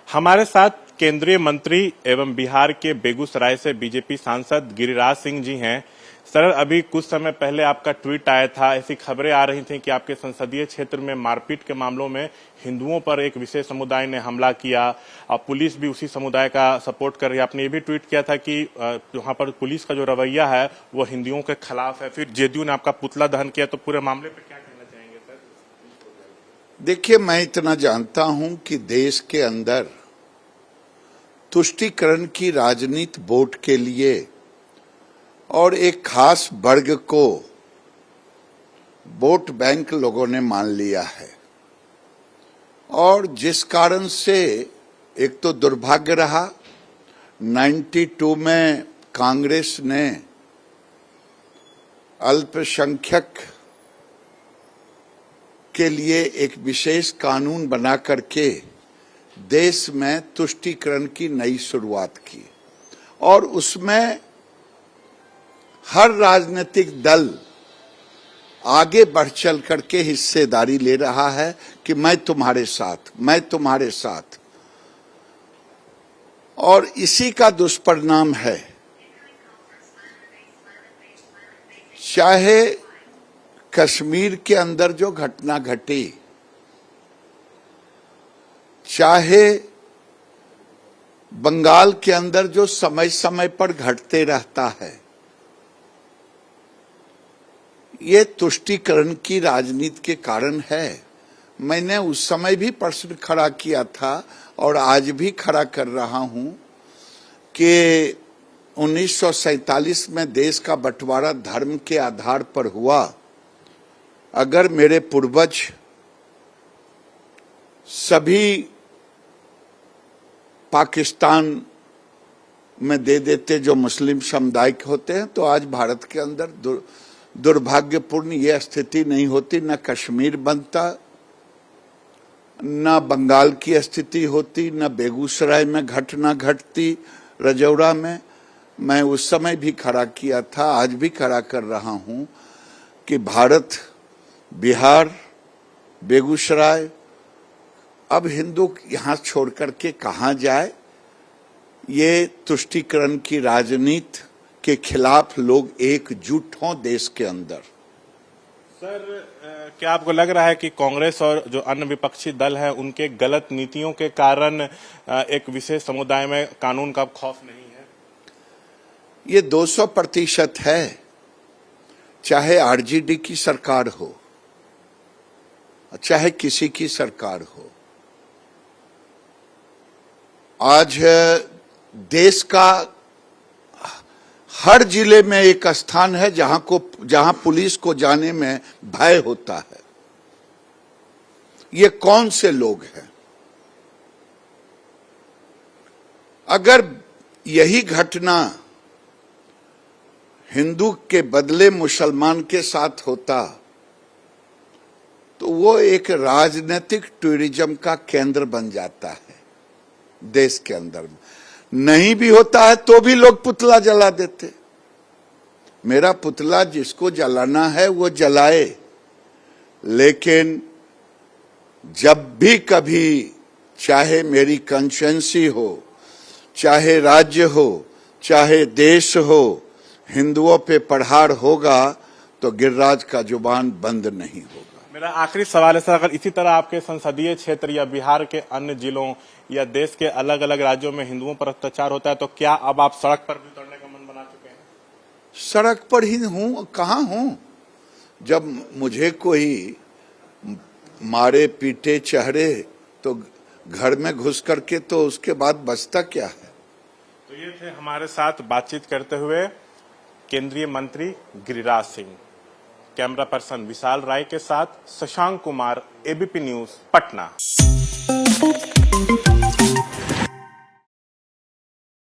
हमारे साथ केंद्रीय मंत्री एवं बिहार के बेगूसराय से बीजेपी सांसद गिरिराज सिंह जी हैं। सर, अभी कुछ समय पहले आपका ट्वीट आया था, ऐसी खबरें आ रही थी कि आपके संसदीय क्षेत्र में मारपीट के मामलों में हिंदुओं पर एक विशेष समुदाय ने हमला किया और पुलिस भी उसी समुदाय का सपोर्ट कर रही है। आपने ये भी ट्वीट किया था कि वहां पर पुलिस का जो रवैया है वो हिंदुओं के खिलाफ है। फिर जेडीयू ने आपका पुतला दहन किया, तो पूरे मामले पर क्या कहना चाहेंगे सर? देखिए, मैं इतना जानता हूं कि देश के अंदर तुष्टीकरण की राजनीति वोट के लिए और एक खास वर्ग को वोट बैंक लोगों ने मान लिया है, और जिस कारण से एक तो दुर्भाग्य रहा, 92 में कांग्रेस ने अल्पसंख्यक के लिए एक विशेष कानून बना करके देश में तुष्टीकरण की नई शुरुआत की, और उसमें हर राजनीतिक दल आगे बढ़ चल करके हिस्सेदारी ले रहा है कि मैं तुम्हारे साथ। और इसी का दुष्परिणाम है, चाहे कश्मीर के अंदर जो घटना घटी, चाहे बंगाल के अंदर जो समय समय पर घटते रहता है, ये तुष्टीकरण की राजनीति के कारण है। मैंने उस समय भी प्रश्न खड़ा किया था और आज भी खड़ा कर रहा हूं कि 1947 में देश का बंटवारा धर्म के आधार पर हुआ। अगर मेरे पूर्वज सभी पाकिस्तान में दे देते जो मुस्लिम समुदाय के होते हैं, तो आज भारत के अंदर दुर्भाग्यपूर्ण ये स्थिति नहीं होती, न कश्मीर बनता, न बंगाल की स्थिति होती, न बेगूसराय में घटना घटती, रजौरा में। मैं उस समय भी खड़ा किया था, आज भी खड़ा कर रहा हूं कि भारत, बिहार, बेगूसराय, अब हिंदू यहां छोड़ करके कहां जाए। ये तुष्टीकरण की राजनीति के खिलाफ लोग एकजुट हों देश के अंदर। सर, क्या आपको लग रहा है कि कांग्रेस और जो अन्य विपक्षी दल हैं उनके गलत नीतियों के कारण एक विशेष समुदाय में कानून का खौफ नहीं है? ये 200% है, चाहे आरजेडी की सरकार हो, चाहे किसी की सरकार हो। आज देश का हर जिले में एक स्थान है जहां पुलिस को जाने में भय होता है। ये कौन से लोग हैं? अगर यही घटना हिंदू के बदले मुसलमान के साथ होता तो वो एक राजनीतिक टूरिज्म का केंद्र बन जाता है देश के अंदर। नहीं भी होता है तो भी लोग पुतला जला देते। मेरा पुतला जिसको जलाना है वो जलाए, लेकिन जब भी कभी, चाहे मेरी कंस्टिट्यूएंसी हो, चाहे राज्य हो, चाहे देश हो, हिंदुओं पे प्रहार होगा तो गिरिराज का जुबान बंद नहीं होगा। मेरा आखिरी सवाल है सर, अगर इसी तरह आपके संसदीय क्षेत्र या बिहार के अन्य जिलों या देश के अलग अलग राज्यों में हिंदुओं पर अत्याचार होता है, तो क्या अब आप सड़क पर भी उतरने का मन बना चुके हैं? सड़क पर ही हूं, कहां हूं? जब मुझे कोई मारे पीटे चढ़े तो घर में घुस करके, तो उसके बाद बचता क्या है? तो ये थे हमारे साथ बातचीत करते हुए केंद्रीय मंत्री गिरिराज सिंह। कैमरा पर्सन विशाल राय के साथ शशांक कुमार, एबीपी न्यूज, पटना।